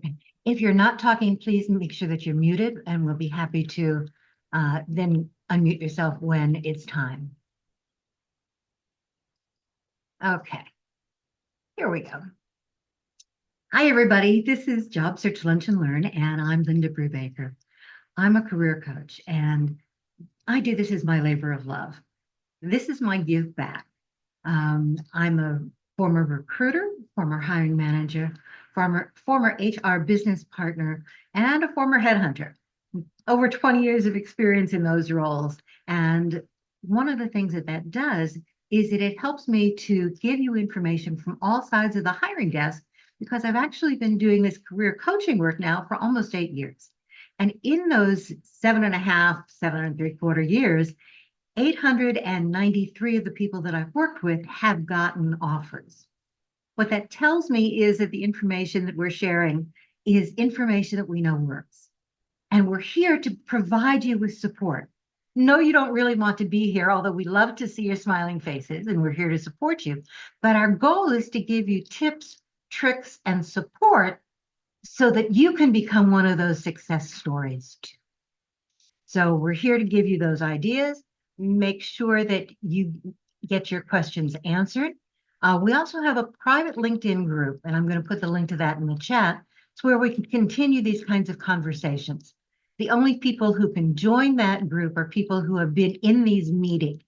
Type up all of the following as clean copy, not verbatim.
Okay. If you're not talking, please make sure that you're muted and we'll be happy to then unmute yourself when it's time. Okay, here we go. Hi, everybody. This is Job Search Lunch and Learn, and I'm Linda Brubaker. I'm a career coach, and I do this as my labor of love. This is my give back. I'm a former recruiter, former hiring manager, former HR business partner, and a former headhunter. Over 20 years of experience in those roles. And one of the things that that does is that it helps me to give you information from all sides of the hiring desk because I've actually been doing this career coaching work now for almost 8 years. And in those 7.5, 7.75 years, 893 of the people that I've worked with have gotten offers. What that tells me is that the information that we're sharing is information that we know works. And we're here to provide you with support. No, you don't really want to be here, although we love to see your smiling faces and we're here to support you. But our goal is to give you tips, tricks, and support so that you can become one of those success stories too. So we're here to give you those ideas, make sure that you get your questions answered. We also have a private LinkedIn group, and I'm going to put the link to that in the chat. It's where we can continue these kinds of conversations. The only people who can join that group are people who have been in these meetings.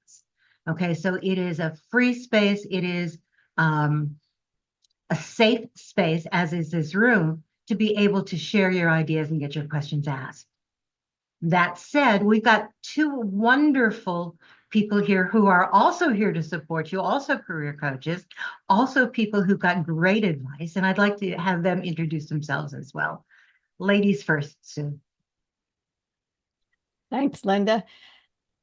Okay, so it is a free space. It is a safe space, as is this room, to be able to share your ideas and get your questions asked. That said, we've got two wonderful people here who are also here to support you, also career coaches, also people who got great advice, and I'd like to have them introduce themselves as well. Ladies first, Sue. Thanks, Linda.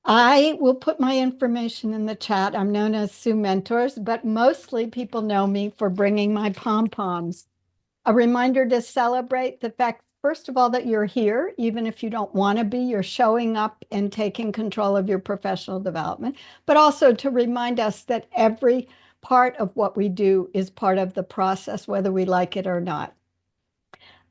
I will put my information in the chat. I'm known as Sue Mentors, but mostly people know me for bringing my pom-poms. A reminder to celebrate the fact, first of all, that you're here, even if you don't want to be, you're showing up and taking control of your professional development, but also to remind us that every part of what we do is part of the process, whether we like it or not.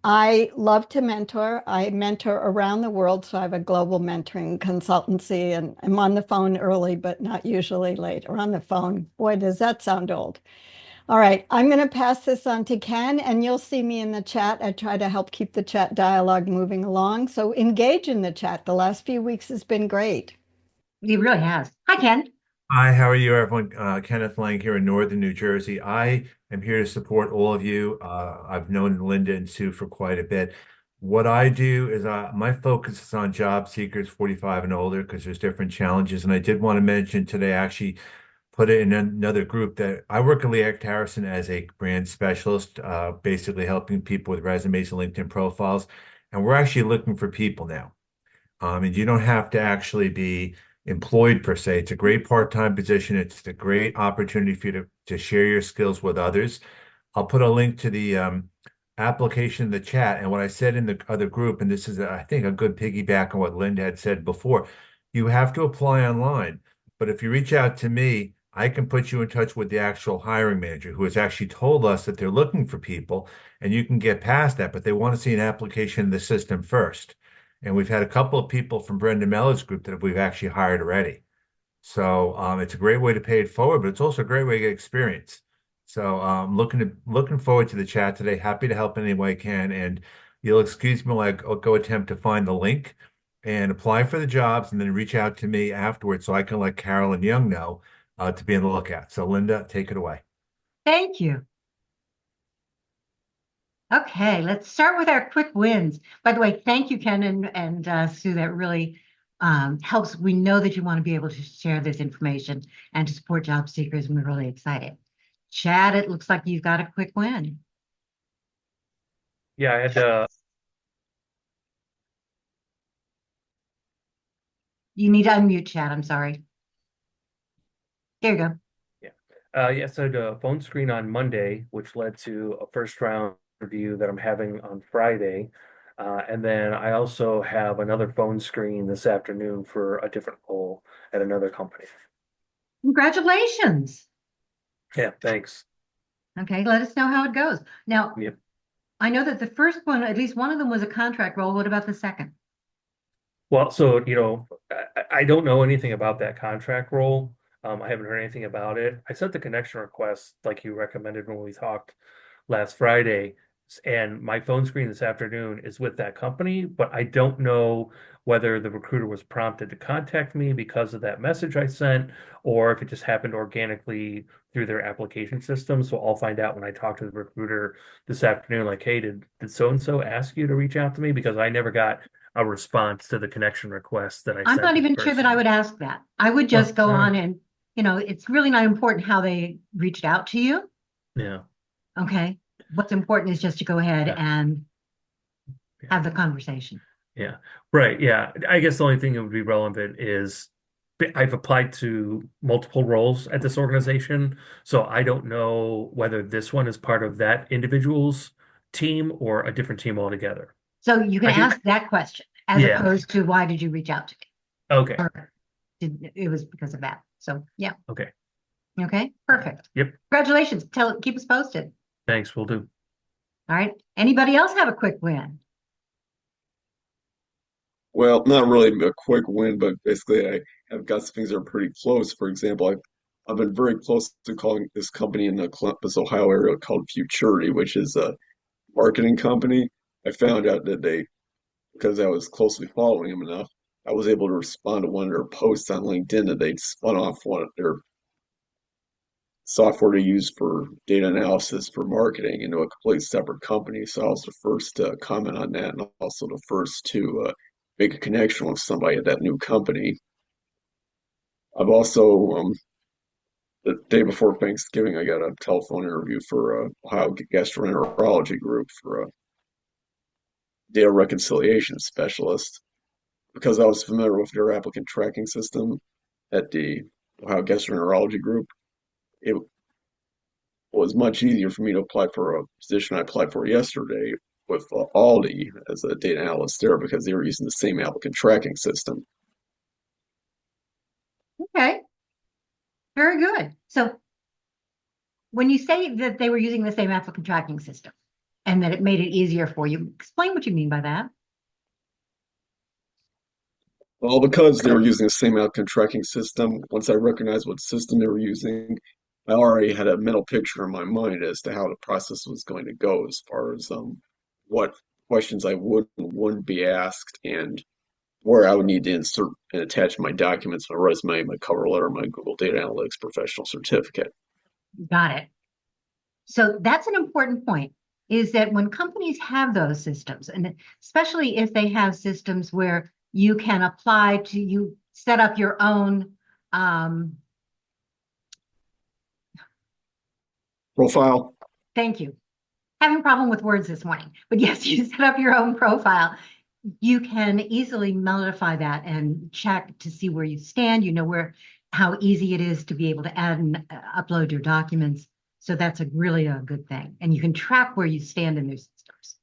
I love to mentor. I mentor around the world, so I have a global mentoring consultancy, and I'm on the phone early, but not usually late, or on the phone. Boy, does that sound old. All right, I'm going to pass this on to Ken, and you'll see me in the chat. I try to help keep the chat dialogue moving along, so engage in the chat. The last few weeks has been great. He really has. Hi, Ken. Hi, how are you, everyone? Kenneth Lang here in Northern New Jersey. I am here to support all of you. I've known Linda and Sue for quite a bit. What I do is my focus is on job seekers 45 and older because there's different challenges. And I did want to mention today, I actually put it in another group that I work at Lee Hecht Harrison as a brand specialist, basically helping people with resumes and LinkedIn profiles. And we're actually looking for people now. And you don't have to actually be employed per se. It's a great part-time position. It's a great opportunity for you to share your skills with others. I'll put a link to the application in the chat. And what I said in the other group, and this is, I think, a good piggyback on what Linda had said before, you have to apply online. But if you reach out to me, I can put you in touch with the actual hiring manager who has actually told us that they're looking for people, and you can get past that, but they want to see an application in the system first. And we've had a couple of people from Brenda Meller's group that we've actually hired already. So it's a great way to pay it forward, but it's also a great way to get experience. So looking forward to the chat today. Happy to help in any way I can. And you'll excuse me while I'll go attempt to find the link and apply for the jobs and then reach out to me afterwards so I can let Carol and Young know to be on the lookout. So Linda, take it away. Thank you. Okay, let's start with our quick wins. By the way, thank you, Ken and Sue. That really helps. We know that you want to be able to share this information and to support job seekers, and we're really excited. Chad, it looks like you've got a quick win. Yeah, I had You need to unmute, Chad. I'm sorry. There you go. yes, I had a phone screen on Monday, which led to a first round interview that I'm having on Friday. And then I also have another phone screen this afternoon for a different role at another company. Congratulations. Yeah, thanks. Okay, let us know how it goes. Now, Yep. I know that the first one, at least one of them was a contract role. What about the second? Well, so, I don't know anything about that contract role. I haven't heard anything about it. I sent the connection request like you recommended when we talked last Friday, and my phone screen this afternoon is with that company, but I don't know whether the recruiter was prompted to contact me because of that message I sent, or if it just happened organically through their application system. So I'll find out when I talk to the recruiter this afternoon, like, hey, did so and so ask you to reach out to me? Because I never got a response to the connection request that I I'm sent not to the even sure that I person. would ask that. I would Oh, just go all right. on and, it's really not important how they reached out to you. Yeah, Okay. What's important is just to go ahead yeah, and yeah, have the conversation. yeah. Right. Yeah. I guess the only thing that would be relevant is I've applied to multiple roles at this organization, so I don't know whether this one is part of that individual's team or a different team altogether. So you can I can, ask that question as yeah. opposed to why did you reach out to me? Okay. Or it was because of that. So yeah. Okay. Okay. Perfect. Yep. Congratulations. Keep us posted. Thanks. We'll do. All right. Anybody else have a quick win? Well, not really a quick win, but basically I have got some things that are pretty close. For example, I've been very close to calling this company in the Columbus, Ohio area called Futurity, which is a marketing company. I found out that because I was closely following them enough, I was able to respond to one of their posts on LinkedIn that they'd spun off one of their software to use for data analysis for marketing into a completely separate company. So I was the first to comment on that, and also the first to make a connection with somebody at that new company. I've also, the day before Thanksgiving, I got a telephone interview for Ohio Gastroenterology Group for a data reconciliation specialist because I was familiar with their applicant tracking system at the Ohio Gastroenterology Group. It was much easier for me to apply for a position I applied for yesterday with Aldi as a data analyst there because they were using the same applicant tracking system. Okay. Very good. So when you say that they were using the same applicant tracking system and that it made it easier for you, explain what you mean by that. Well, because they were using the same applicant tracking system, once I recognized what system they were using, I already had a mental picture in my mind as to how the process was going to go as far as what questions I would and wouldn't be asked and where I would need to insert and attach my documents, my resume, my cover letter, my Google Data Analytics professional certificate. Got it. So that's an important point, is that when companies have those systems, and especially if they have systems where you can apply to, you set up your own Profile. thank you. Having a problem with words this morning, but yes, you set up your own profile. You can easily modify that and check to see where you stand. You know how easy it is to be able to add and upload your documents. So that's really a good thing. And you can track where you stand in their systems.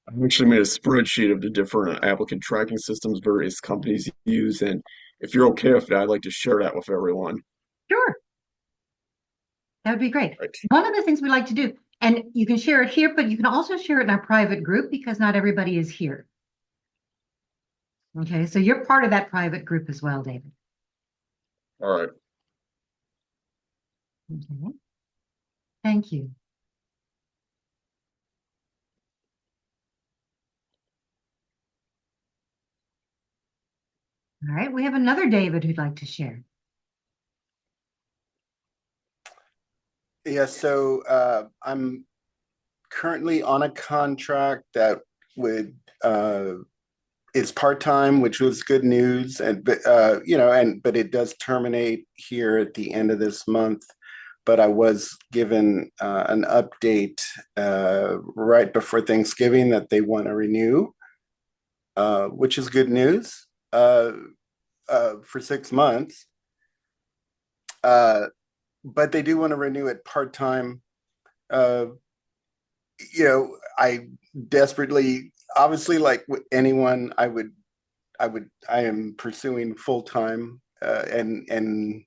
I actually made a spreadsheet of the different applicant tracking systems various companies use, and if you're okay with that, I'd like to share that with everyone. Sure, that would be great. Right. One of the things we like to do, and you can share it here, but you can also share it in our private group because not everybody is here. Okay, so you're part of that private group as well, David. All right. Okay. Thank you. All right, we have another David who'd like to share. Yeah, so I'm currently on a contract that would is part-time, which was good news, and but but it does terminate here at the end of this month. But I was given an update right before Thanksgiving that they want to renew, which is good news for 6 months. But they do want to renew it part-time. I desperately, obviously, like anyone, I am pursuing full-time, and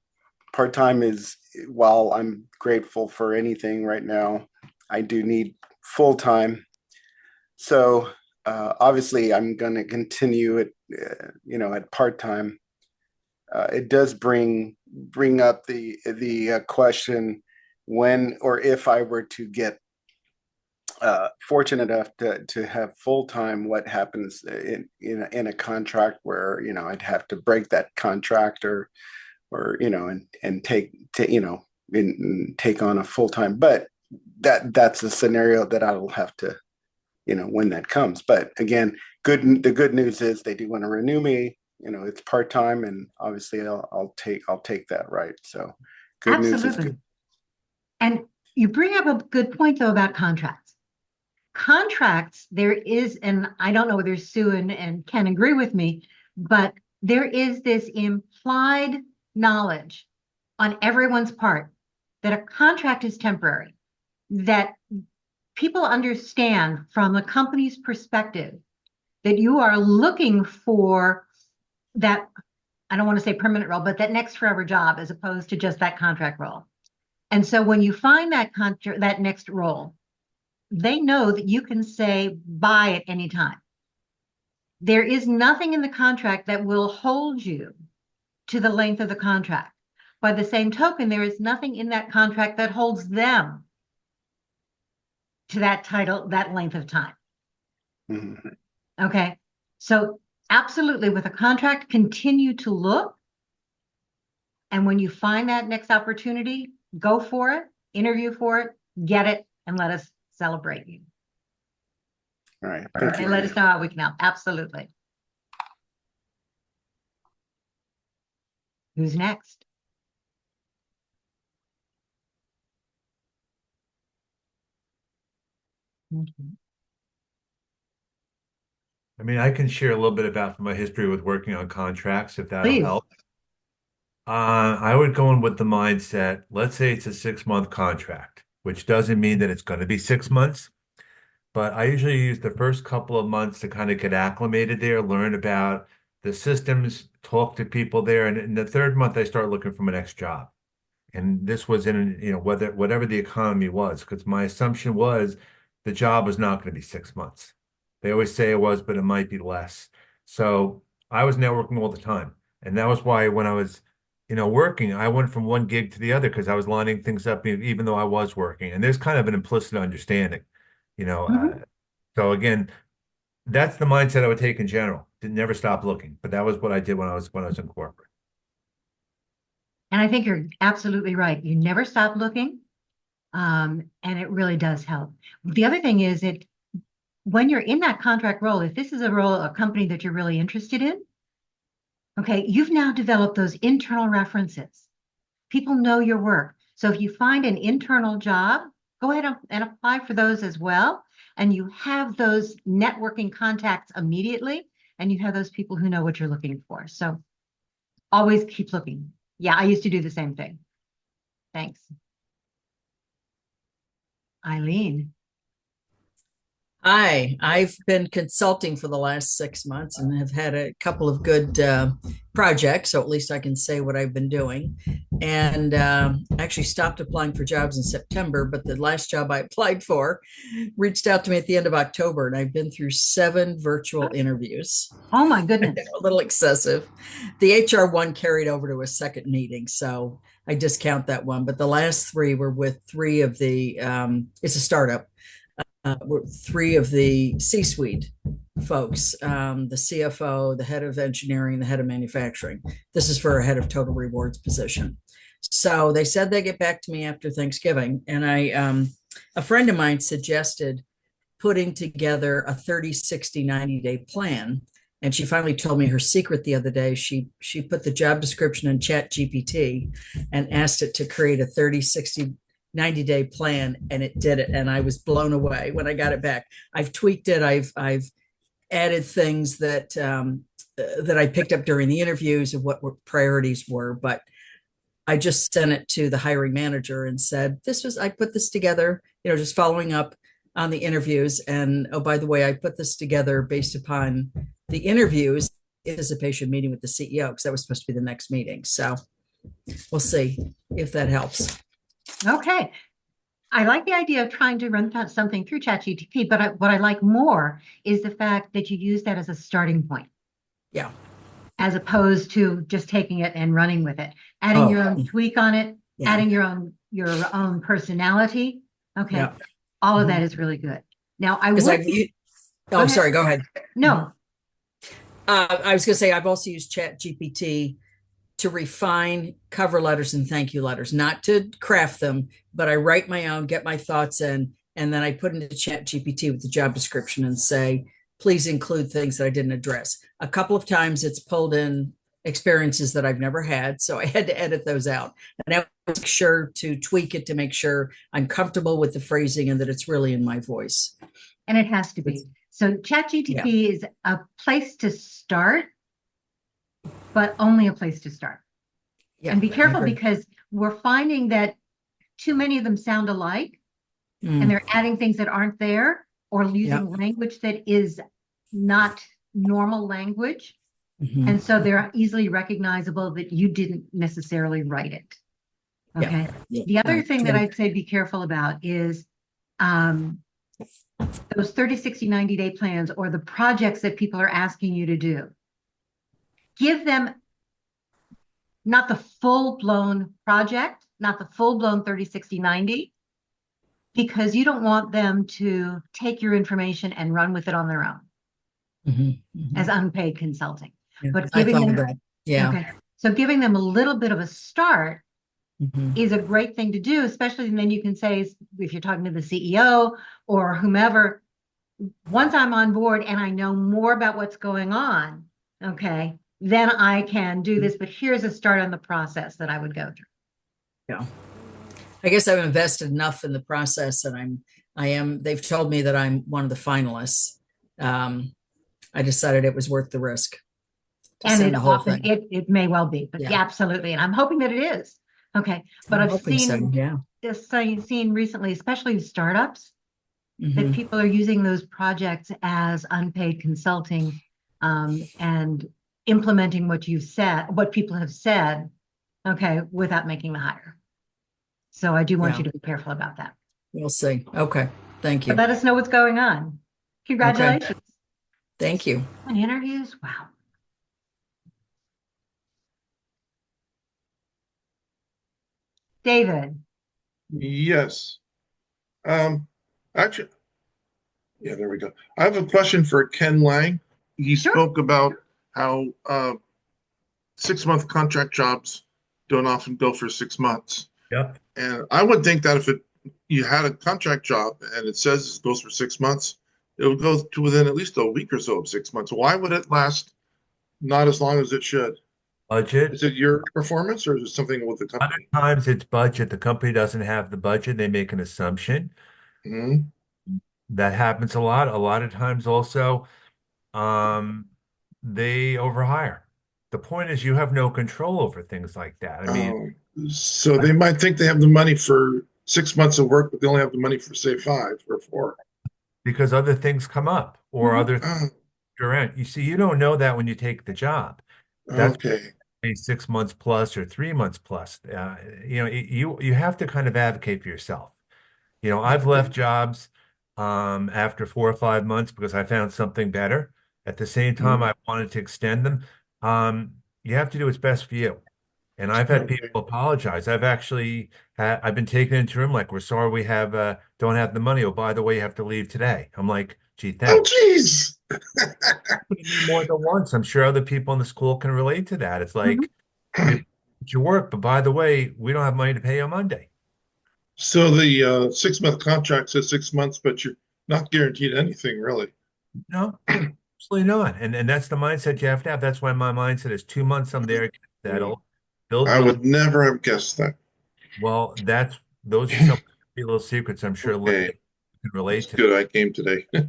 part-time is, while I'm grateful for anything right now, I do need full-time. So obviously, I'm going to continue it, at part time. It does bring up the question, when or if I were to get fortunate enough to have full time, what happens in a contract where I'd have to break that contract, or and take on a full time. But that's a scenario that I will have to, when that comes. But again, the good news is they do want to renew me. It's part time, and obviously I'll take that, right? So good news is Absolutely. good. And you bring up a good point though about contracts. Contracts, there is, and I don't know whether Sue and Ken agree with me, but there is this implied knowledge on everyone's part that a contract is temporary, that people understand from the company's perspective that you are looking for that, I don't want to say permanent role, but that next forever job as opposed to just that contract role. And so when you find that next role, they know that you can say bye at any time. There is nothing in the contract that will hold you to the length of the contract. By the same token, there is nothing in that contract that holds them to that title, that length of time. Mhm. Okay. So absolutely, with a contract, continue to look. And when you find that next opportunity, go for it, interview for it, get it, and let us celebrate you. All right. Thank Okay, you. let us know how we can help. Absolutely. Who's next? Mhm. I mean, I can share a little bit about my history with working on contracts, if that'll Please. help. I would go in with the mindset, let's say it's a 6 month contract, which doesn't mean that it's going to be 6 months, but I usually use the first couple of months to kind of get acclimated there, learn about the systems, talk to people there. And in the third month, I start looking for my next job. And this was in, whatever the economy was, because my assumption was the job was not going to be 6 months. They always say it was, but it might be less. So I was networking all the time. And that was why when I was, working, I went from one gig to the other because I was lining things up even though I was working. And there's kind of an implicit understanding, you know. Mhm. So again, that's the mindset I would take in general. Did never stop looking. But that was what I did when I was in corporate. And I think you're absolutely right. You never stop looking. And it really does help. The other thing is that when you're in that contract role, if this is a company that you're really interested in, okay, you've now developed those internal references. People know your work. So if you find an internal job, go ahead and apply for those as well. And you have those networking contacts immediately, and you have those people who know what you're looking for. So always keep looking. Yeah, I used to do the same thing. Thanks. Eileen. Hi, I've been consulting for the last 6 months and have had a couple of good projects, so at least I can say what I've been doing. And actually stopped applying for jobs in September, but the last job I applied for reached out to me at the end of October, and I've been through 7 virtual interviews. Oh my goodness. A little excessive. The HR one carried over to a second meeting, so I discount that one. But the last 3 were with 3 of the, it's a startup. Were 3 of the C-suite folks, the CFO, the head of engineering, the head of manufacturing. This is for a head of total rewards position. So they said they get back to me after Thanksgiving. And a friend of mine suggested putting together a 30, 60, 90-day plan. And she finally told me her secret the other day. She put the job description in ChatGPT and asked it to create a 30, 60, 90-day plan, and it did it. And I was blown away when I got it back. I've tweaked it. I've added things that I picked up during the interviews of what priorities were, but I just sent it to the hiring manager and said, I put this together, just following up on the interviews. And oh, by the way, I put this together based upon the interviews, anticipation meeting with the CEO, because that was supposed to be the next meeting. So we'll see if that helps. Okay. I like the idea of trying to run something through ChatGPT, but what I like more is the fact that you use that as a starting point, Yeah. as opposed to just taking it and running with it, adding your own tweak on it, Yeah. adding your own personality. Okay, Yeah. all of that is really good. Now, I Because would. I've Go ahead. sorry, go ahead. No, I was going to say I've also used Chat GPT to refine cover letters and thank you letters, not to craft them, but I write my own, get my thoughts in, and then I put into Chat GPT with the job description and say, please include things that I didn't address. A couple of times it's pulled in experiences that I've never had, so I had to edit those out. And I make sure to tweak it to make sure I'm comfortable with the phrasing and that it's really in my voice. and it has to be. So ChatGPT is a place to start, but only a place to start. Yeah, And be I careful agree. because we're finding that too many of them sound alike Mm, and they're adding things that aren't there or using language that is not normal language. mhm. And so they're easily recognizable that you didn't necessarily write it. Yeah. Okay. Yeah. The other No, thing that I'd say be careful about is those 30, 60, 90-day plans or the projects that people are asking you to do. Give them not the full-blown project, not the full-blown 30, 60, 90, because you don't want them to take your information and run with it on their own Mhm, mhm. as unpaid consulting. Yeah, But I giving thought of them, that. Yeah. okay, so giving them a little bit of a start Mhm. is a great thing to do, especially and then you can say, if you're talking to the CEO or whomever, once I'm on board and I know more about what's going on, okay, then I can do this, but here's a start on the process that I would go through. Yeah. I guess I've invested enough in the process and they've told me that I'm one of the finalists. I decided it was worth the risk to And send it the whole often, thing. it may well be, but Yeah. yeah, absolutely. And I'm hoping that it is. Okay. But I'm I've hoping so, seen yeah. seen recently, especially with startups, that Mhm. people are using those projects as unpaid consulting and implementing what you've said, what people have said, okay, without making the hire. So I do want Yeah. you to be careful about that. We'll see. Okay. Thank But you. let us know what's going on. Congratulations. Thank you. On interviews, wow. David, Yes. Actually, yeah, there we go. I have a question for Ken Lang. He Sure. spoke about how 6-month contract jobs don't often go for 6 months. Yep. And I would think that if you had a contract job and it says it goes for 6 months, it would go to within at least a week or so of 6 months. Why would it last not as long as it should? Budget. Is it your performance or is it something with the Other company? times it's budget. The company doesn't have the budget. They make an assumption. Hmm. That happens a lot. A lot of times also, um, they overhire. The point is you have no control over things like that. I mean, So they might think they have the money for 6 months of work, but they only have the money for say 5 or 4. because other things come up or Mhm. other things Oh, you're in. You see, you don't know that when you take the job. That's okay. a 6 months plus or 3 months plus. You have to kind of advocate for yourself. I've left jobs after 4 or 5 months because I found something better. At the same time, I wanted to extend them. You have to do what's best for you. And I've had Okay. people apologize. I've been taken into a room like, we're sorry we don't have the money. Oh, by the way, you have to leave today. I'm like, gee, Oh, thanks. geez. More than once. I'm sure other people in the school can relate to that. It's Mhm. like, it's your work, but by the way, we don't have money to pay you on Monday. So the 6-month contract says 6 months, but you're not guaranteed anything really. No, absolutely not. And that's the mindset you have to have. That's why my mindset is 2 months I'm there, get settled, build I would never have guessed that. well, those are some little secrets I'm sure Linda Okay, can relate that's to. good. I came today. All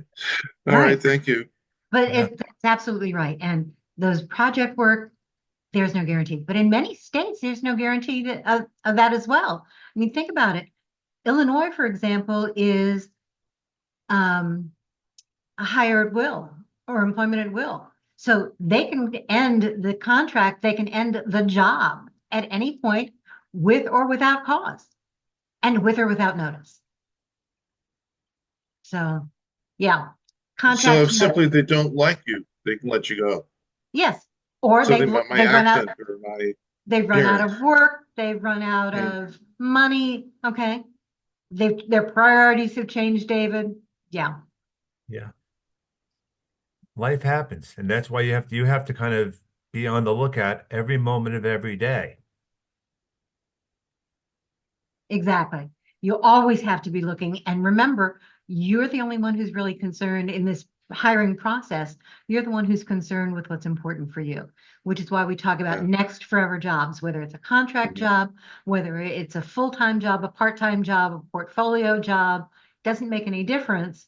Right. right, thank you. But Yeah. it's absolutely right. And those project work, there's no guarantee. But in many states, there's no guarantee of that as well. I mean, think about it. Illinois, for example, is a hire at will or employment at will. So they can end the contract, they can end the job at any point with or without cause and with or without notice. So, yeah, So contracts. if simply they don't like you, they can let you go. Yes, or So my they run out. accent or my They've run out appearance. of work, they've run out Yeah. of money, okay? Their priorities have changed, David. Yeah, Yeah. Life happens, and that's why you have to kind of be on the lookout every moment of every day. exactly. You always have to be looking. And remember, you're the only one who's really concerned in this hiring process. You're the one who's concerned with what's important for you, which is why we talk about Yeah. next forever jobs, whether it's a contract Mhm. job, whether it's a full-time job, a part-time job, a portfolio job, doesn't make any difference.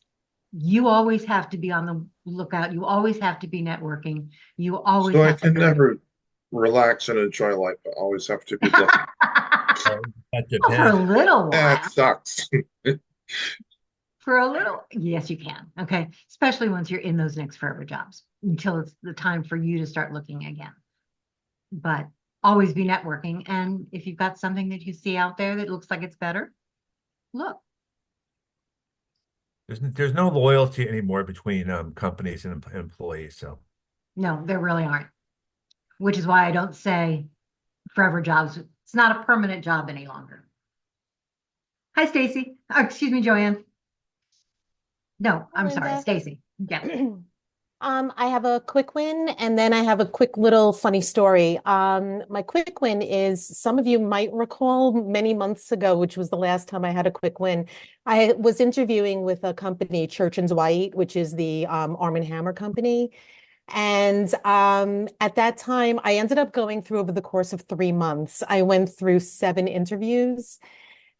You always have to be on the lookout. You always have to be networking. You always So I have to can be. never relax and enjoy life. I always have to be looking. That Well, for a depends. little That while. sucks. For a little, yes, you can. Okay. Especially once you're in those next forever jobs until it's the time for you to start looking again. But always be networking. And if you've got something that you see out there that looks like it's better, look. There's no loyalty anymore between companies and employees. So No, there really aren't. Which is why I don't say forever jobs. It's not a permanent job any longer. Hi, Stacy. Excuse me, Joanne. No, I'm sorry, Linda. Stacy. Yeah. I have a quick win and then I have a quick little funny story. My quick win is some of you might recall many months ago, which was the last time I had a quick win. I was interviewing with a company, Church and Dwight, which is the Arm & Hammer company. And at that time, I ended up going through over the course of 3 months. I went through 7 interviews.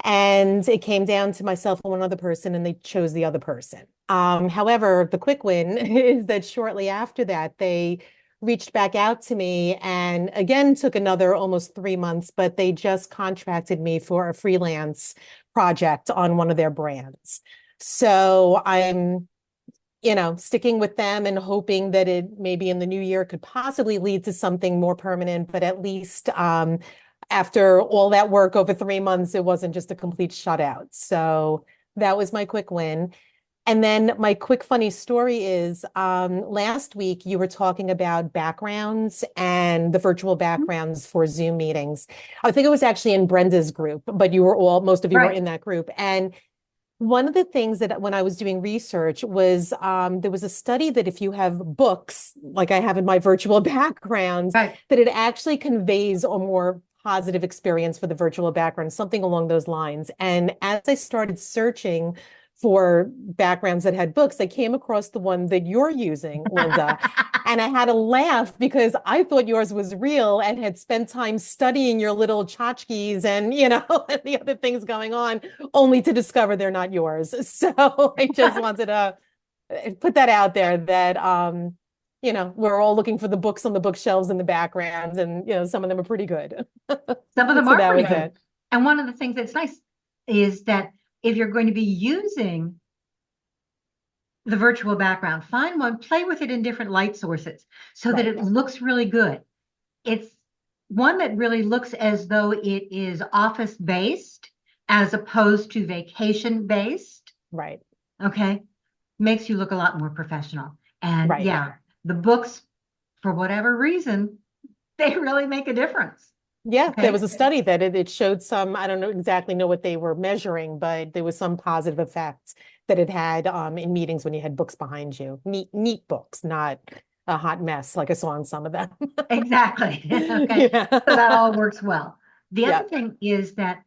And it came down to myself and one other person, and they chose the other person. However, the quick win is that shortly after that, they reached back out to me and again took another almost 3 months, but they just contracted me for a freelance project on one of their brands. So I'm, sticking with them and hoping that it maybe in the new year could possibly lead to something more permanent, but at least after all that work over 3 months, it wasn't just a complete shutout. So that was my quick win. And then my quick funny story is last week you were talking about backgrounds and the virtual backgrounds for Zoom meetings. I think it was actually in Brenda's group, but most of you were Right. in that group. And one of the things that when I was doing research was there was a study that if you have books, like I have in my virtual background, Right. that it actually conveys a more positive experience for the virtual background, something along those lines. And as I started searching for backgrounds that had books, I came across the one that you're using, Linda. And I had to laugh because I thought yours was real and had spent time studying your little tchotchkes and, and the other things going on, only to discover they're not yours. So I just wanted to put that out there that, we're all looking for the books on the bookshelves in the background, and, some of them are pretty good. Some of them So are that pretty was good. it. And one of the things that's nice is that if you're going to be using the virtual background, find one, play with it in different light sources so that Right. it looks really good. It's one that really looks as though it is office based as opposed to vacation based. Right. Okay. Makes you look a lot more professional. And Right. yeah, the books, for whatever reason, they really make a difference. Yeah, Okay. there was a study that it showed some, I don't know exactly know what they were measuring, but there was some positive effects that it had in meetings when you had books behind you. Neat books, not a hot mess like I saw on some of them. Exactly. Okay. Yeah. So that all works well. The Yeah. other thing is that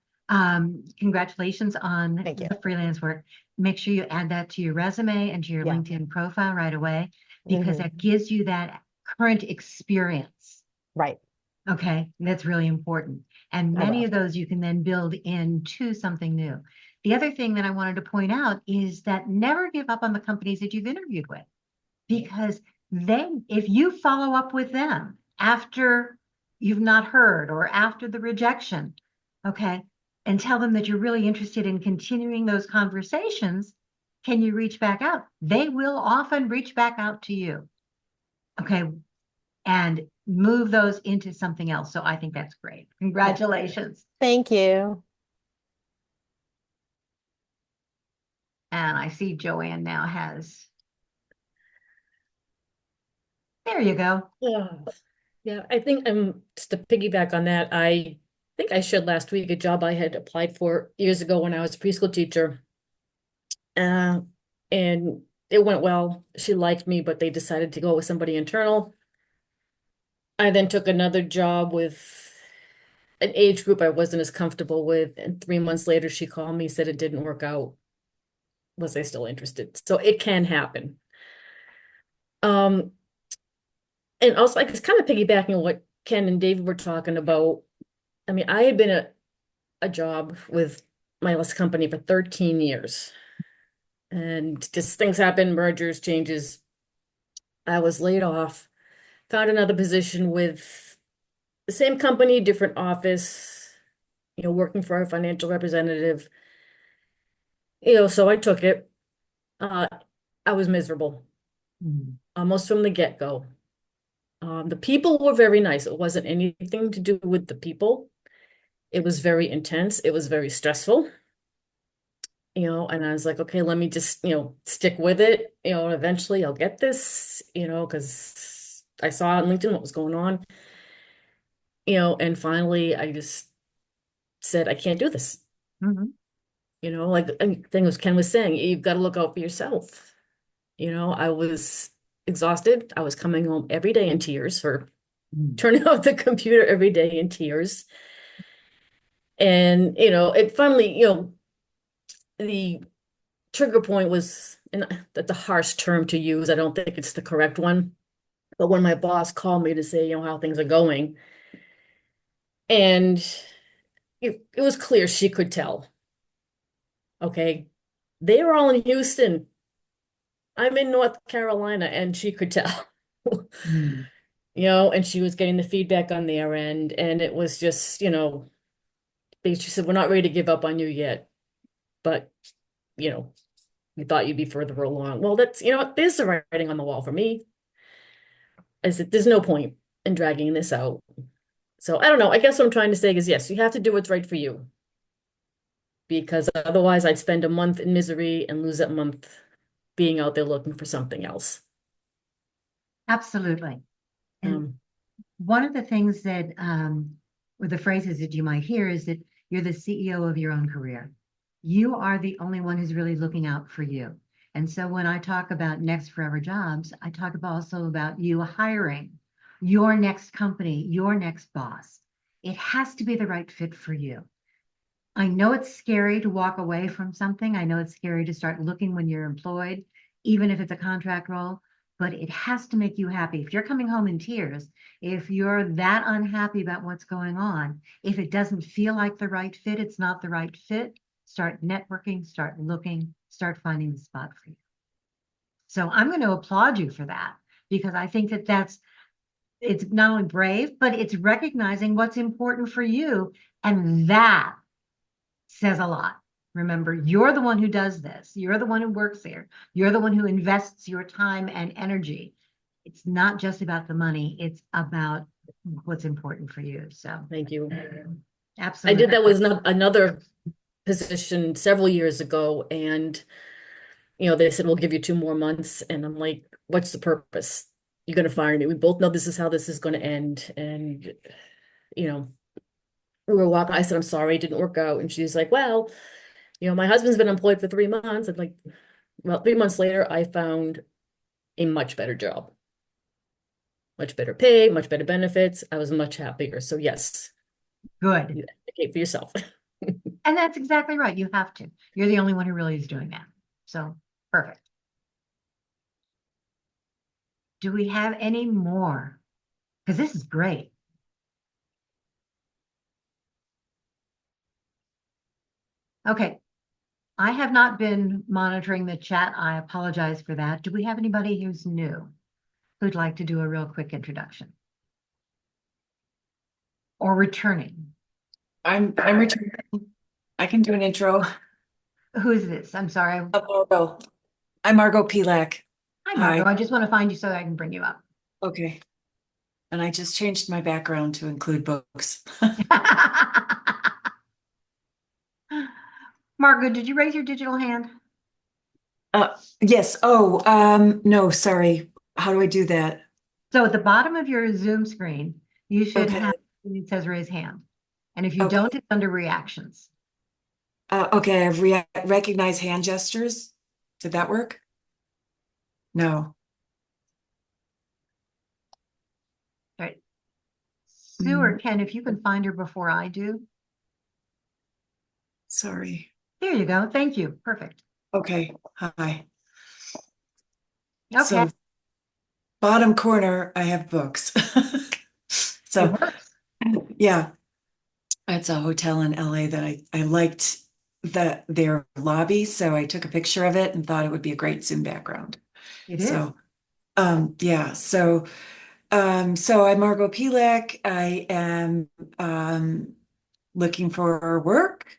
congratulations on Thank you. the freelance work. Make sure you add that to your resume and to your Yeah. LinkedIn profile right away, because Mhm. that gives you that current experience. Right. Okay, that's really important. And I many will. of those you can then build into something new. The other thing that I wanted to point out is that never give up on the companies that you've interviewed with, because if you follow up with them after you've not heard or after the rejection, okay, and tell them that you're really interested in continuing those conversations, can you reach back out? They will often reach back out to you. Okay, and move those into something else. So I think that's great. Congratulations. Thank you. And I see Joanne now has. There you go. Yeah, I think just to piggyback on that, I think I shared last week a job I had applied for years ago when I was a preschool teacher. And it went well. She liked me, but they decided to go with somebody internal. I then took another job with an age group I wasn't as comfortable with, and 3 months later she called me, said it didn't work out. Was I still interested? So it can happen. And also, like, it's kind of piggybacking on what Ken and David were talking about. I mean, I had been at a job with my last company for 13 years. And just things happen, mergers, changes. I was laid off, found another position with the same company, different office, working for a financial representative. So I took it. I was miserable, almost from the get-go. The people were very nice. It wasn't anything to do with the people. It was very intense. It was very stressful. And I was like, okay, let me just, stick with it. Eventually I'll get this, because I saw on LinkedIn what was going on. And finally I just said, I can't do this. Like the thing was Ken was saying, you've got to look out for yourself. I was exhausted. I was coming home every day in tears, or turning off the computer every day in tears. And, it finally, the trigger point was, and that's a harsh term to use. I don't think it's the correct one. But when my boss called me to say, how things are going, and it was clear she could tell. Okay. They were all in Houston. I'm in North Carolina, and she could tell. And she was getting the feedback on their end, and it was just, she said, we're not ready to give up on you yet, but, we thought you'd be further along. Well, that's, there's the writing on the wall for me. I said, there's no point in dragging this out. So I don't know. I guess what I'm trying to say is, yes, you have to do what's right for you, because otherwise I'd spend a month in misery and lose that month being out there looking for something else. Absolutely. And one of the things that, or the phrases that you might hear is that you're the CEO of your own career. You are the only one who's really looking out for you. And so when I talk about Next Forever Jobs, I talk also about you hiring your next company, your next boss. It has to be the right fit for you. I know it's scary to walk away from something. I know it's scary to start looking when you're employed, even if it's a contract role, but it has to make you happy. If you're coming home in tears, if you're that unhappy about what's going on, if it doesn't feel like the right fit, it's not the right fit, start networking, start looking, start finding the spot for you. So I'm going to applaud you for that, because I think that it's not only brave, but it's recognizing what's important for you. And that says a lot. Remember, you're the one who does this. You're the one who works here. You're the one who invests your time and energy. It's not just about the money. It's about what's important for you. So thank you. Absolutely. I did that with another position several years ago, and they said, we'll give you 2 more months. And I'm like, what's the purpose? You're going to fire me. We both know this is how this is going to end. And, we were walking. I said, I'm sorry, it didn't work out. And she's like, well, my husband's been employed for 3 months. I'm like, well, 3 months later, I found a much better job, much better pay, much better benefits. I was much happier. So yes. Good. You advocate for yourself. And that's exactly right. You have to. You're the only one who really is doing that. So perfect. Do we have any more? Because this is great. Okay. I have not been monitoring the chat. I apologize for that. Do we have anybody who's new who'd like to do a real quick introduction? Or returning? I'm returning. I can do an intro. Who is this? I'm sorry. Margot. I'm Margot Pilak. Hi, Margot. I just want to find you so that I can bring you up. Okay. And I just changed my background to include books. Margot, did you raise your digital hand? Yes. Oh, no, sorry. How do I do that? So at the bottom of your Zoom screen, you should Okay. have, it says raise hand. And if you Okay. don't, it's under reactions. Okay, I've recognized hand gestures. Did that work? No. All right. Sue or Ken, if you can find her before I do. Sorry. There you go. Thank you. Perfect. Okay. Hi. Okay. So bottom corner, I have books. So It works. yeah, it's a hotel in LA that I liked their lobby, so I took a picture of it and thought it would be a great Zoom background. It is. So yeah, so I'm Margot Pilek. I am looking for work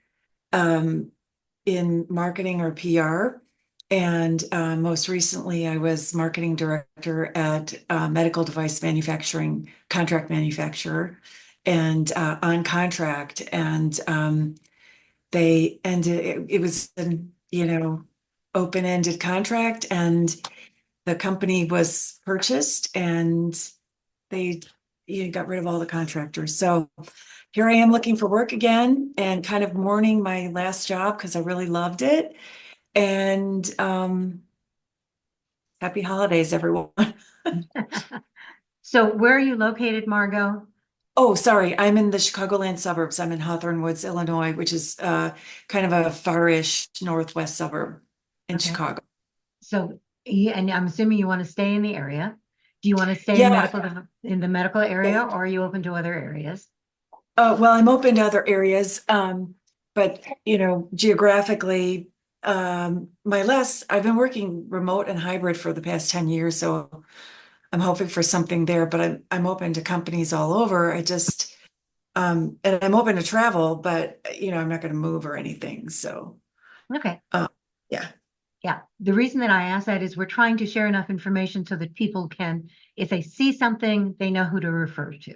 in marketing or PR. And most recently, I was marketing director at medical device manufacturing, contract manufacturer, and on contract. And they ended, it was an, open-ended contract, and the company was purchased, and they got rid of all the contractors. So here I am looking for work again and kind of mourning my last job because I really loved it. And happy holidays, everyone. So where are you located, Margot? Oh, sorry, I'm in the Chicagoland suburbs. I'm in Hawthorne Woods, Illinois, which is kind of a far-ish northwest suburb in Okay. Chicago. So, and I'm assuming you want to stay in the area. Do you want to stay Yeah. in the medical area, or are you open to other areas? Well, I'm open to other areas, but geographically, I've been working remote and hybrid for the past 10 years, so I'm hoping for something there, but I'm open to companies all over. I just, and I'm open to travel, but I'm not going to move or anything. So, Okay. yeah. Yeah. The reason that I ask that is we're trying to share enough information so that people can, if they see something, they know who to refer to.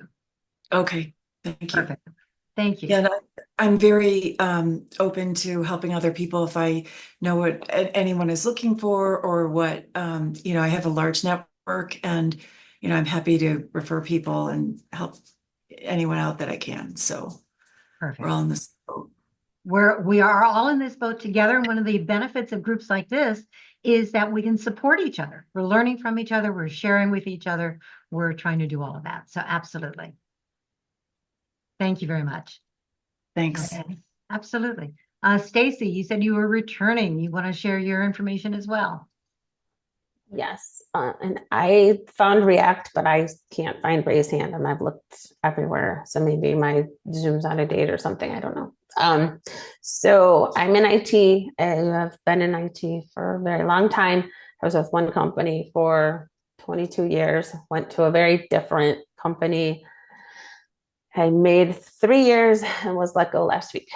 Okay. Thank you. Perfect. Thank you. Yeah, I'm very open to helping other people if I know what anyone is looking for, or what, I have a large network, and, I'm happy to refer people and help anyone out that I can. So Perfect. we're all in this boat. We are all in this boat together. And one of the benefits of groups like this is that we can support each other. We're learning from each other. We're sharing with each other. We're trying to do all of that. So absolutely. Thank you very much. Thanks. Okay. Absolutely. Stacy, you said you were returning. You want to share your information as well? Yes, and I found React, but I can't find raise hand, and I've looked everywhere. So maybe my Zoom's out of date or something. I don't know. So I'm in IT. I have been in IT for a very long time. I was with one company for 22 years, went to a very different company. I made 3 years and was let go last week.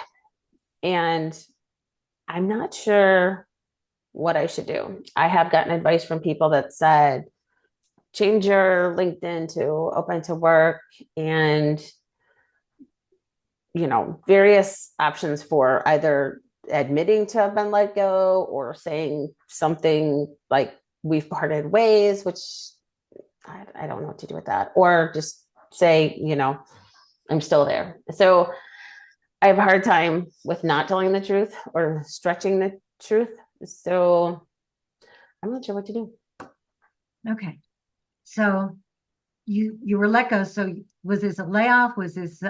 And I'm not sure what I should do. I have gotten advice from people that said, change your LinkedIn to open to work, and, various options for either admitting to have been let go or saying something like we've parted ways, which I don't know what to do with that, or just say, I'm still there. So I have a hard time with not telling the truth or stretching the truth. So I'm not sure what to do. Okay. So you were let go. So was this a layoff? Was this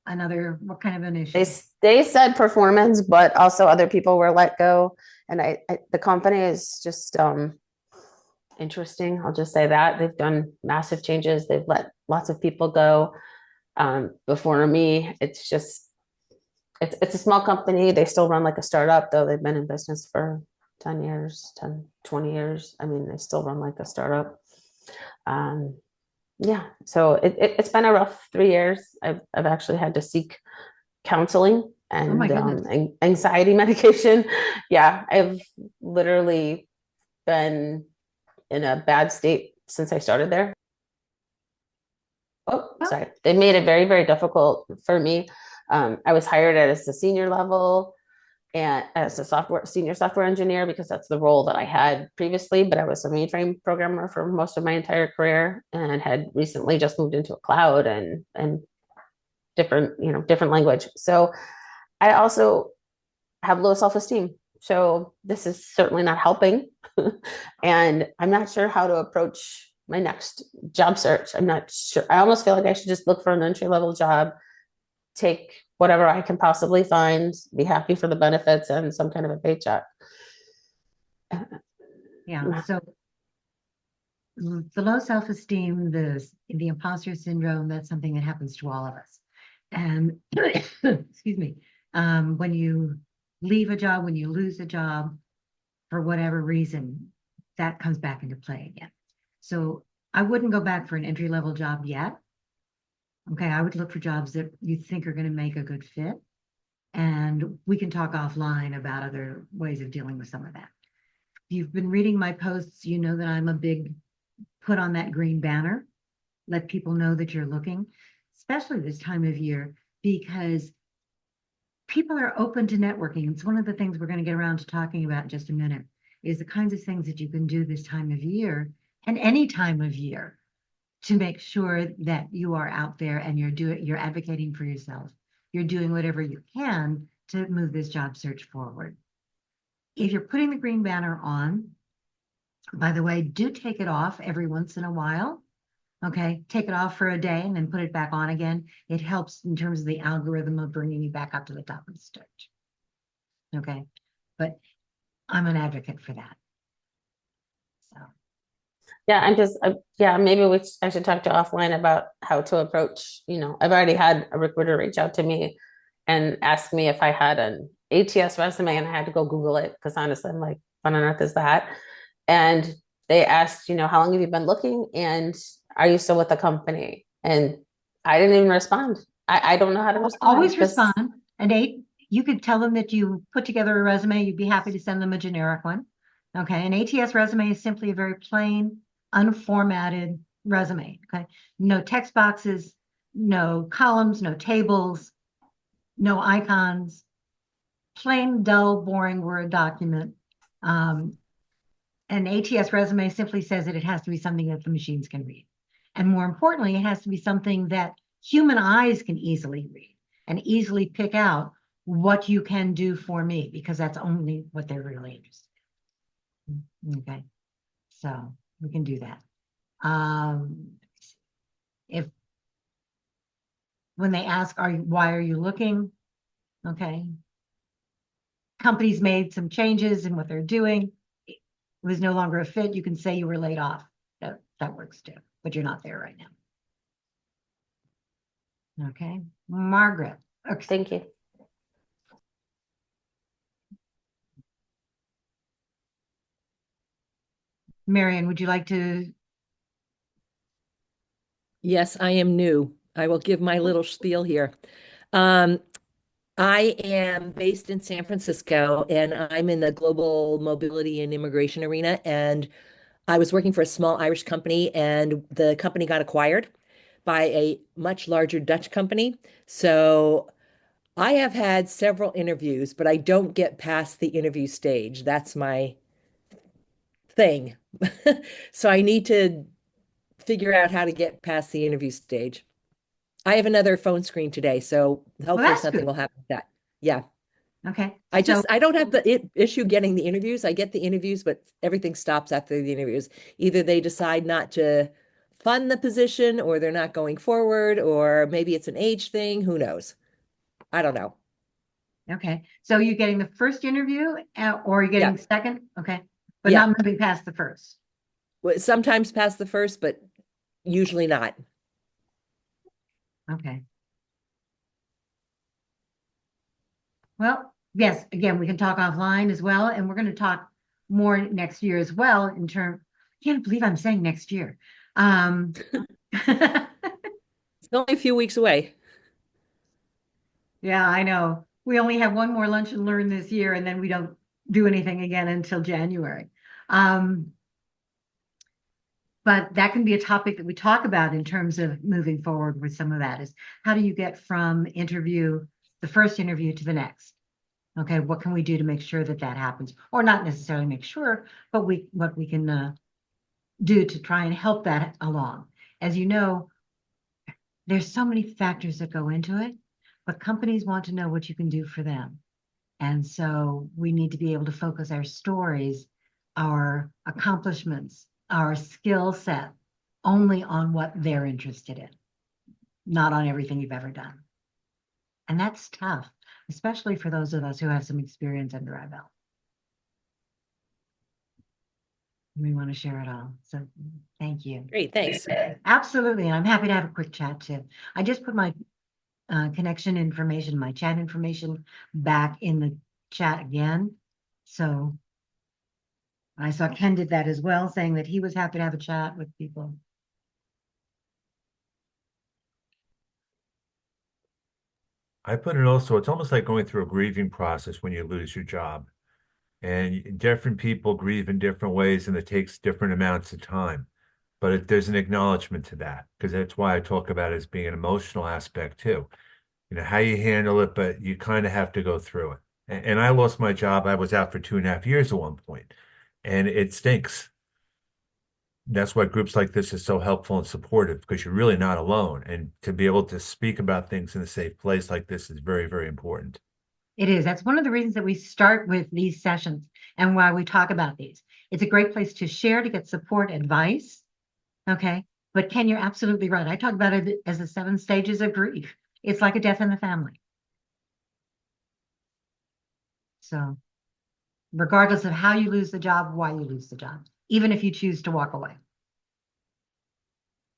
another, what kind of an issue? They said performance, but also other people were let go. And the company is just interesting. I'll just say that they've done massive changes. They've let lots of people go. Before me, it's a small company. They still run like a startup, though they've been in business for 20 years. I mean, they still run like a startup. Yeah, so it's been a rough 3 years. I've actually had to seek counseling and anxiety medication. Yeah, I've literally been in a bad state since I started there. Oh, sorry. They made it very, very difficult for me. I was hired as a senior level, and as a senior software engineer, because that's the role that I had previously, but I was a mainframe programmer for most of my entire career and had recently just moved into a cloud and different language. So I also have low self-esteem. So this is certainly not helping. And I'm not sure how to approach my next job search. I'm not sure. I almost feel like I should just look for an entry-level job, take whatever I can possibly find, be happy for the benefits and some kind of a paycheck. Yeah. So the low self-esteem, the imposter syndrome, that's something that happens to all of us. And excuse me, when you leave a job, when you lose a job, for whatever reason, that comes back into play again. So I wouldn't go back for an entry-level job yet. Okay, I would look for jobs that you think are going to make a good fit. And we can talk offline about other ways of dealing with some of that. If you've been reading my posts, you know that I'm a big put on that green banner, let people know that you're looking, especially this time of year, because people are open to networking. It's one of the things we're going to get around to talking about in just a minute, is the kinds of things that you can do this time of year and any time of year to make sure that you are out there and you're advocating for yourself. You're doing whatever you can to move this job search forward. If you're putting the green banner on, by the way, do take it off every once in a while. Okay, take it off for a day and then put it back on again. It helps in terms of the algorithm of bringing you back up to the top of the search. Okay, but I'm an advocate for that. So. Yeah, maybe I should talk to offline about how to approach, I've already had a recruiter reach out to me and ask me if I had an ATS resume, and I had to go Google it because honestly, I'm like, what on earth is that? And they asked, how long have you been looking? And are you still with the company? And I didn't even respond. I don't know how to respond. Always respond. And you could tell them that you put together a resume. You'd be happy to send them a generic one. Okay. An ATS resume is simply a very plain, unformatted resume. Okay. No text boxes, no columns, no tables, no icons, plain, dull, boring Word document. An ATS resume simply says that it has to be something that the machines can read. And more importantly, it has to be something that human eyes can easily read and easily pick out what you can do for me, because that's only what they're really interested in. Okay, so we can do that. If when they ask, why are you looking? Okay. Companies made some changes in what they're doing. It was no longer a fit. You can say you were laid off. That works too, but you're not there right now. Okay, Margaret. Okay. Thank you. Marion, would you like to? Yes, I am new. I will give my little spiel here. I am based in San Francisco, and I'm in the global mobility and immigration arena. And I was working for a small Irish company, and the company got acquired by a much larger Dutch company. So I have had several interviews, but I don't get past the interview stage. That's my thing. So I need to figure out how to get past the interview stage. I have another phone screen today, so hopefully something will happen with that. Yeah. Okay. I don't have the issue getting the interviews. I get the interviews, but everything stops after the interviews. Either they decide not to fund the position, or they're not going forward, or maybe it's an age thing. Who knows? I don't know. Okay. So you're getting the first interview or you're getting the second? Okay. But Yeah. not moving past the first. Well, sometimes past the first, but usually not. Okay. Well, yes, again, we can talk offline as well, and we're going to talk more next year as well in terms, I can't believe I'm saying next year. It's only a few weeks away. Yeah, I know. We only have one more lunch and learn this year, and then we don't do anything again until January. But that can be a topic that we talk about in terms of moving forward with some of that, is how do you get from the first interview to the next? Okay, what can we do to make sure that that happens? Or not necessarily make sure, but what we can do to try and help that along. As you know, there's so many factors that go into it, but companies want to know what you can do for them. And so we need to be able to focus our stories, our accomplishments, our skill set only on what they're interested in, not on everything you've ever done. And that's tough, especially for those of us who have some experience under our belt. We want to share it all. So thank you. Great, thanks. Absolutely. And I'm happy to have a quick chat too. I just put my connection information, my chat information back in the chat again. So I saw Ken did that as well, saying that he was happy to have a chat with people. I put it also, it's almost like going through a grieving process when you lose your job. And different people grieve in different ways, and it takes different amounts of time. But there's an acknowledgement to that, because that's why I talk about it as being an emotional aspect too. You know, how you handle it, but you kind of have to go through it. And I lost my job. I was out for 2.5 years at one point, and it stinks. That's why groups like this are so helpful and supportive, because you're really not alone. And to be able to speak about things in a safe place like this is very, very important. It is. That's one of the reasons that we start with these sessions and why we talk about these. It's a great place to share, to get support, advice. Okay. But Ken, you're absolutely right. I talk about it as the 7 stages of grief. It's like a death in the family. So regardless of how you lose the job, why you lose the job, even if you choose to walk away.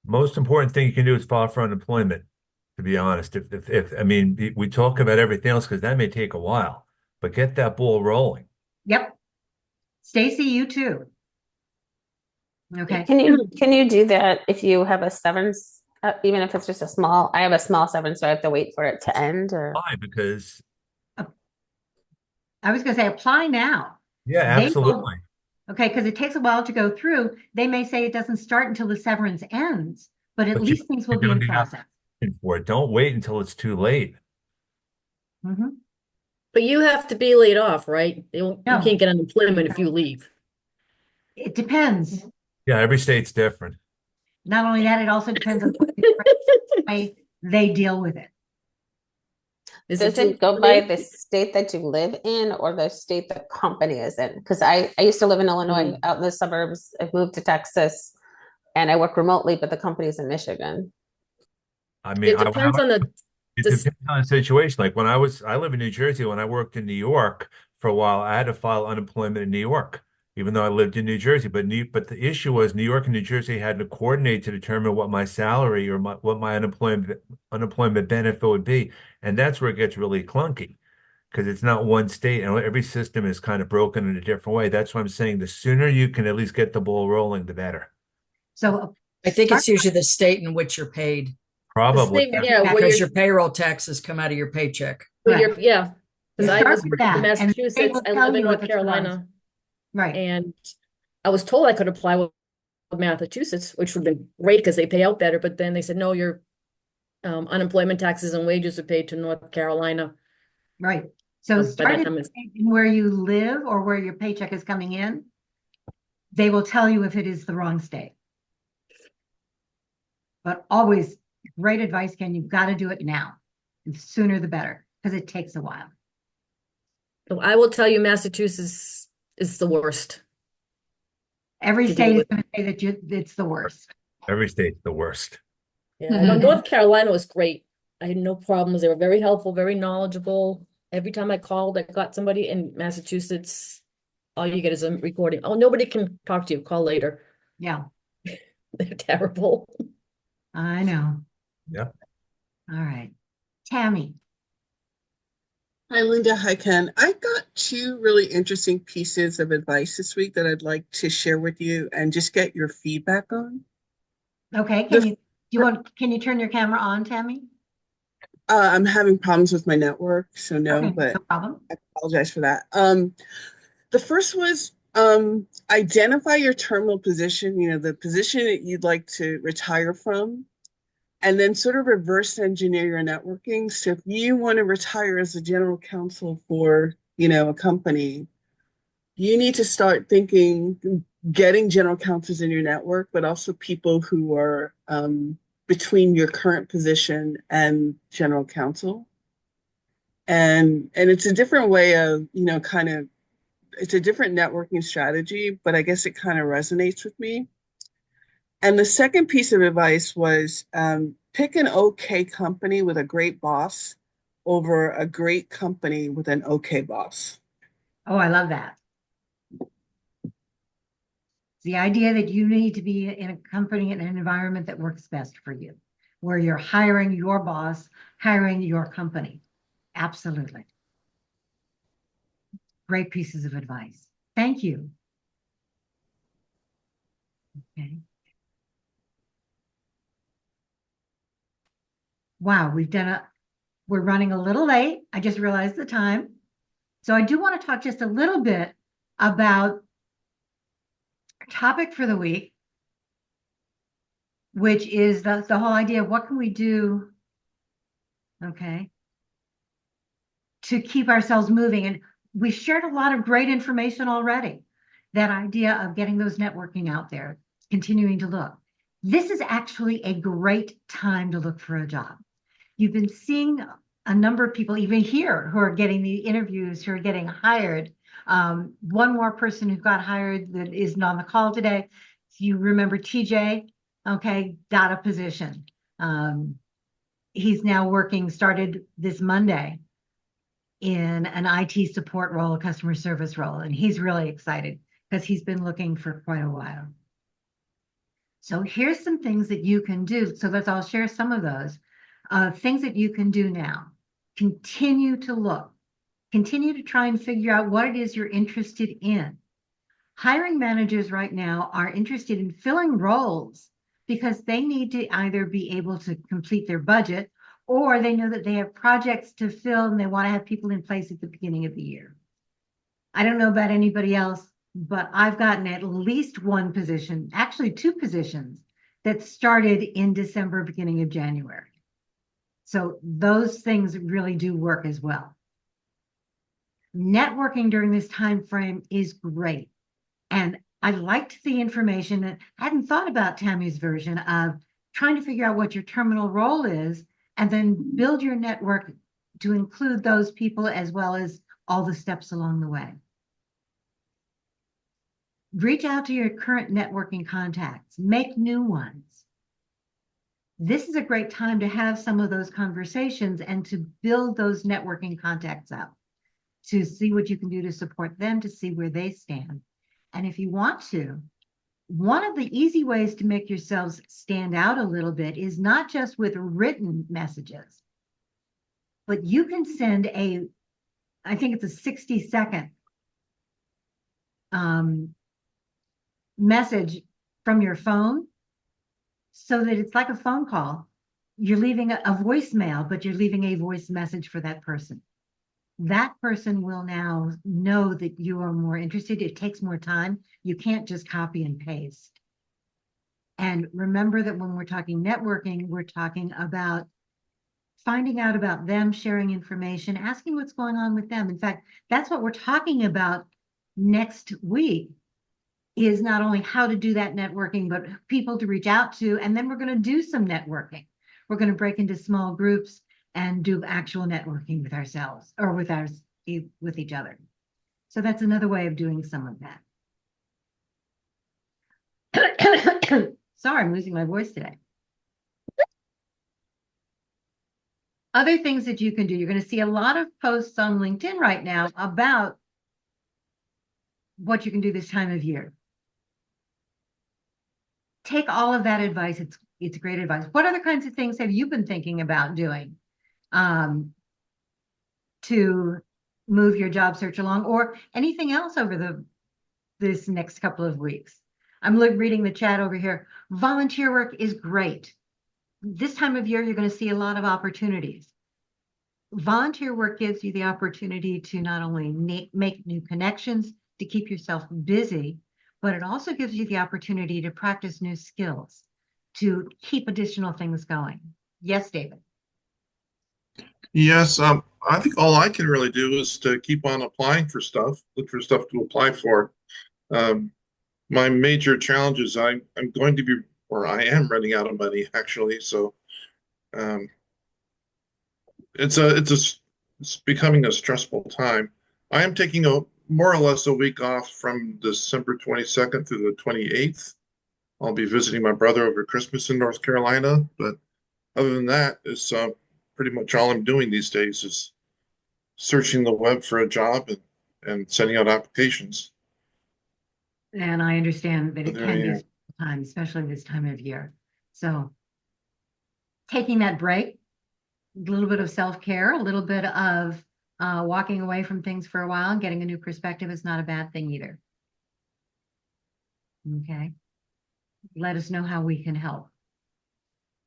Most important thing you can do is file for unemployment, to be honest. If I mean, we talk about everything else because that may take a while, but get that ball rolling. Yep. Stacy, you too. Okay. Can you do that if you have a severance, even if it's just a small? I have a small severance, so I have to wait for it to end, or Why? Because I was going to say apply now. yeah, absolutely. Okay, because it takes a while to go through. They may say it doesn't start until the severance ends, but at least things will be in process. For it. Don't wait until it's too late. Mm-hmm. But you have to be laid off, right? You No. can't get unemployment if you leave. It depends. Yeah, every state's different. Not only that, it also depends on the way they deal with it. does it go by the state that you live in or the state the company is in? Because I used to live in Illinois, out in the suburbs. I moved to Texas, and I work remotely, but the company's in Michigan. I mean, It depends on it depends on the situation. Like when I live in New Jersey. When I worked in New York for a while, I had to file unemployment in New York, even though I lived in New Jersey. But the issue was New York and New Jersey had to coordinate to determine what my salary or what my unemployment benefit would be. And that's where it gets really clunky, because it's not one state and every system is kind of broken in a different way. That's why I'm saying the sooner you can at least get the ball rolling, the better. So I think it's usually the state in which you're paid. Probably. Because your payroll taxes come out of your paycheck. Well, yeah. Because I was with that, in and they Massachusetts. will I tell live in you North if it's wrong. Carolina. Right. And I was told I could apply with Massachusetts, which would have been great because they pay out better. But then they said, no, your unemployment taxes and wages are paid to North Carolina. Right. So by start that time it's- where you live or where your paycheck is coming in. They will tell you if it is the wrong state. But always great advice, Ken. You've got to do it now. The sooner the better, because it takes a while. So I will tell you, Massachusetts is the worst. Every To state deal is with. going to say that it's the worst. Every state's the worst. Yeah, I know North Carolina was great. I had no problems. They were very helpful, very knowledgeable. Every time I called, I got somebody. In Massachusetts, all you get is a recording. Oh, nobody can talk to you. Call later. Yeah. They're terrible. I know. Yep. All right. Tammy. Hi, Linda. Hi, Ken. I got 2 really interesting pieces of advice this week that I'd like to share with you and just get your feedback on. Okay. Can you turn your camera on, Tammy? I'm having problems with my network, so no, Okay, but no problem. I apologize for that. The first was identify your terminal position, the position that you'd like to retire from, and then sort of reverse engineer your networking. So if you want to retire as a general counsel for a company, you need to start thinking, getting general counsels in your network, but also people who are between your current position and general counsel. And it's a different way of, it's a different networking strategy, but I guess it kind of resonates with me. And the second piece of advice was pick an okay company with a great boss over a great company with an okay boss. Oh, I love that. The idea that you need to be in a company and an environment that works best for you, where you're hiring your boss, hiring your company. Absolutely. Great pieces of advice. Thank you. Okay. Wow, we're running a little late. I just realized the time. So I do want to talk just a little bit about our topic for the week, which is the whole idea of what can we do, okay, to keep ourselves moving. And we shared a lot of great information already. That idea of getting those networking out there, continuing to look. This is actually a great time to look for a job. You've been seeing a number of people, even here, who are getting the interviews, who are getting hired. One more person who got hired that isn't on the call today. If you remember TJ, okay, got a position. He's now started this Monday in an IT support role, a customer service role, and he's really excited because he's been looking for quite a while. So here's some things that you can do. So I'll share some of those. Things that you can do now. Continue to look. Continue to try and figure out what it is you're interested in. Hiring managers right now are interested in filling roles because they need to either be able to complete their budget, or they know that they have projects to fill and they want to have people in place at the beginning of the year. I don't know about anybody else, but I've gotten at least one position, actually 2 positions, that started in December, beginning of January. So those things really do work as well. Networking during this time frame is great. And I liked the information that I hadn't thought about Tammy's version of trying to figure out what your terminal role is and then build your network to include those people as well as all the steps along the way. Reach out to your current networking contacts, make new ones. This is a great time to have some of those conversations and to build those networking contacts up, to see what you can do to support them, to see where they stand. And if you want to, one of the easy ways to make yourselves stand out a little bit is not just with written messages, but you can send I think it's a 60-second message from your phone, so that it's like a phone call. You're leaving a voicemail, but you're leaving a voice message for that person. That person will now know that you are more interested. It takes more time. You can't just copy and paste. And remember that when we're talking networking, we're talking about finding out about them, sharing information, asking what's going on with them. In fact, that's what we're talking about next week, is not only how to do that networking, but people to reach out to. And then we're going to do some networking. We're going to break into small groups and do actual networking with ourselves or with each other. So that's another way of doing some of that. Sorry, I'm losing my voice today. Other things that you can do, you're going to see a lot of posts on LinkedIn right now about what you can do this time of year. Take all of that advice. It's great advice. What other kinds of things have you been thinking about doing to move your job search along, or anything else over this next couple of weeks? I'm reading the chat over here. Volunteer work is great. This time of year, you're going to see a lot of opportunities. Volunteer work gives you the opportunity to not only make new connections, to keep yourself busy, but it also gives you the opportunity to practice new skills, to keep additional things going. Yes, David. Yes, I think all I can really do is to keep on applying for stuff, look for stuff to apply for. Um, my major challenge is I'm going to be, or I am running out of money actually. So um, it's becoming a stressful time. I am taking a more or less a week off from December 22nd through the 28th. I'll be visiting my brother over Christmas in North Carolina, but other than that, it's pretty much all I'm doing these days is searching the web for a job and sending out applications. And I understand that But it there can you be a go. stressful time, especially this time of year. So taking that break, a little bit of self-care, a little bit of walking away from things for a while and getting a new perspective is not a bad thing either. Okay. Let us know how we can help.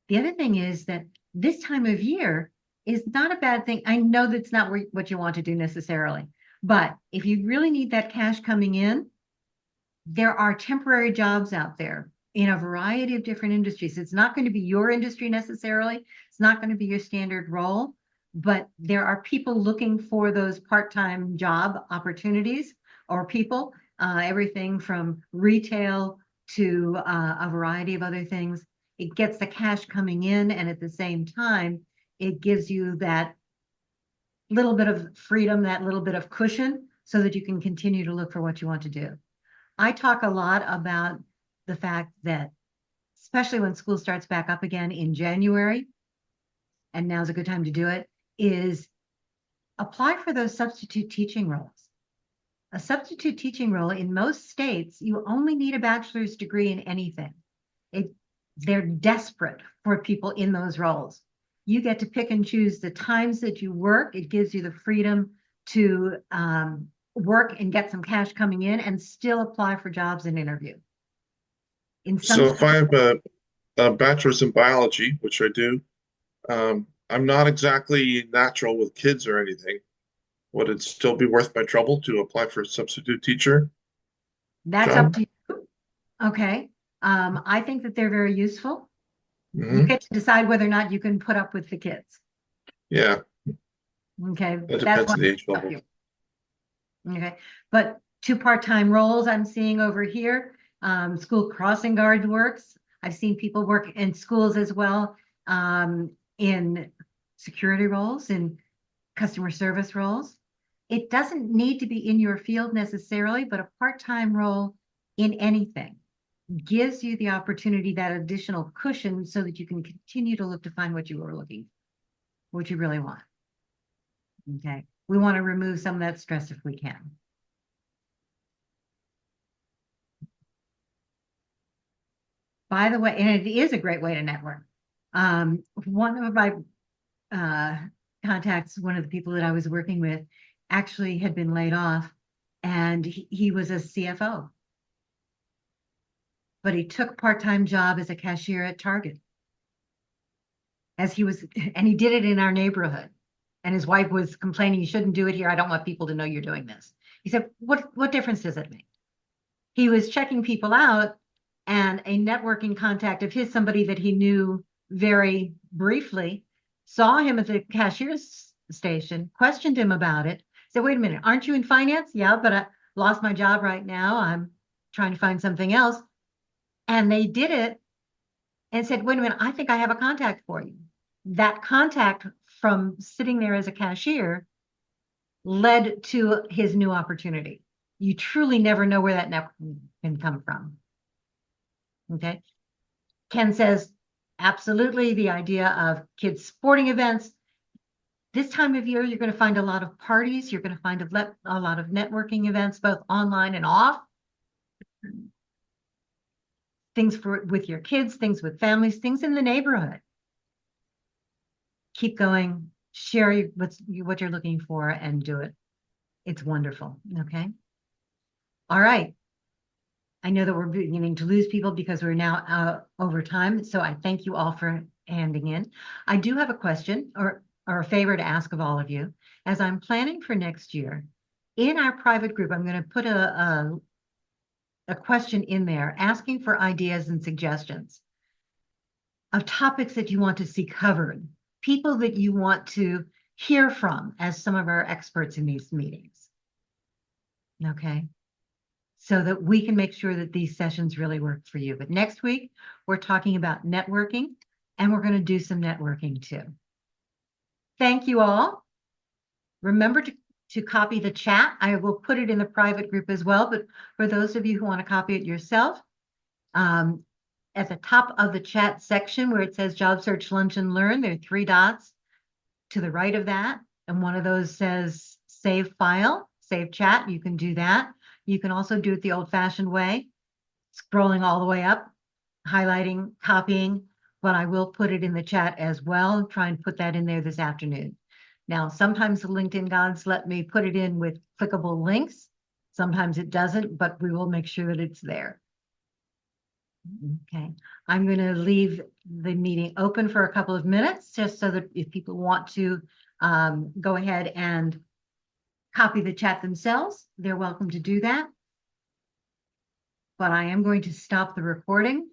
The other thing is that this time of year is not a bad thing. I know that's not what you want to do necessarily, but if you really need that cash coming in, there are temporary jobs out there in a variety of different industries. It's not going to be your industry necessarily. It's not going to be your standard role, but there are people looking for those part-time job opportunities or people, everything from retail to a variety of other things. It gets the cash coming in, and at the same time, it gives you that little bit of freedom, that little bit of cushion, so that you can continue to look for what you want to do. I talk a lot about the fact that, especially when school starts back up again in January, and now's a good time to do it, is apply for those substitute teaching roles. A substitute teaching role in most states, you only need a bachelor's degree in anything. They're desperate for people in those roles. You get to pick and choose the times that you work. It gives you the freedom to work and get some cash coming in and still apply for jobs and interview. In some So if I have a bachelor's in biology, which I do, I'm not exactly natural with kids or anything. Would it still be worth my trouble to apply for a substitute teacher that's job? up to you. Okay. I think that they're very useful. You Hmm. get to decide whether or not you can put up with the kids. Yeah, Okay. that That's depends why on the age it's up level. to you. Okay. But 2 part-time roles I'm seeing over here. School crossing guard works. I've seen people work in schools as well, in security roles, in customer service roles. It doesn't need to be in your field necessarily, but a part-time role in anything gives you the opportunity, that additional cushion, so that you can continue to look to find what you are looking, what you really want. Okay. We want to remove some of that stress if we can. By the way, and it is a great way to network. One of my contacts, one of the people that I was working with, actually had been laid off, and he was a CFO. But he took a part-time job as a cashier at Target. And he did it in our neighborhood. And his wife was complaining, "You shouldn't do it here. I don't want people to know you're doing this." He said, what difference does it make? He was checking people out, and a networking contact of his, somebody that he knew very briefly, saw him at the cashier's station, questioned him about it, said, "Wait a minute, aren't you in finance?" "Yeah, but I lost my job right now. I'm trying to find something else." And they did it and said, "Wait a minute, I think I have a contact for you." That contact from sitting there as a cashier led to his new opportunity. You truly never know where that network can come from. Okay. Ken says, absolutely, the idea of kids' sporting events. This time of year, you're going to find a lot of parties. You're going to find a lot of networking events, both online and off. Things with your kids, things with families, things in the neighborhood. Keep going, share what you're looking for, and do it. It's wonderful. Okay. All right. I know that we're beginning to lose people because we're now over time. So I thank you all for handing in. I do have a question or a favor to ask of all of you. As I'm planning for next year, in our private group, I'm going to put a question in there asking for ideas and suggestions of topics that you want to see covered people that you want to hear from as some of our experts in these meetings. Okay. So that we can make sure that these sessions really work for you. But next week, we're talking about networking, and we're going to do some networking too. Thank you all. Remember to copy the chat. I will put it in the private group as well, but for those of you who want to copy it yourself, at the top of the chat section where it says Job Search Lunch and Learn, there are 3 dots to the right of that, and one of those says Save File, Save Chat. You can do that. You can also do it the old-fashioned way, scrolling all the way up, highlighting, copying, but I will put it in the chat as well and try and put that in there this afternoon. Now, sometimes the LinkedIn gods let me put it in with clickable links. Sometimes it doesn't, but we will make sure that it's there. Okay, I'm going to leave the meeting open for a couple of minutes just so that if people want to go ahead and copy the chat themselves, they're welcome to do that. But I am going to stop the recording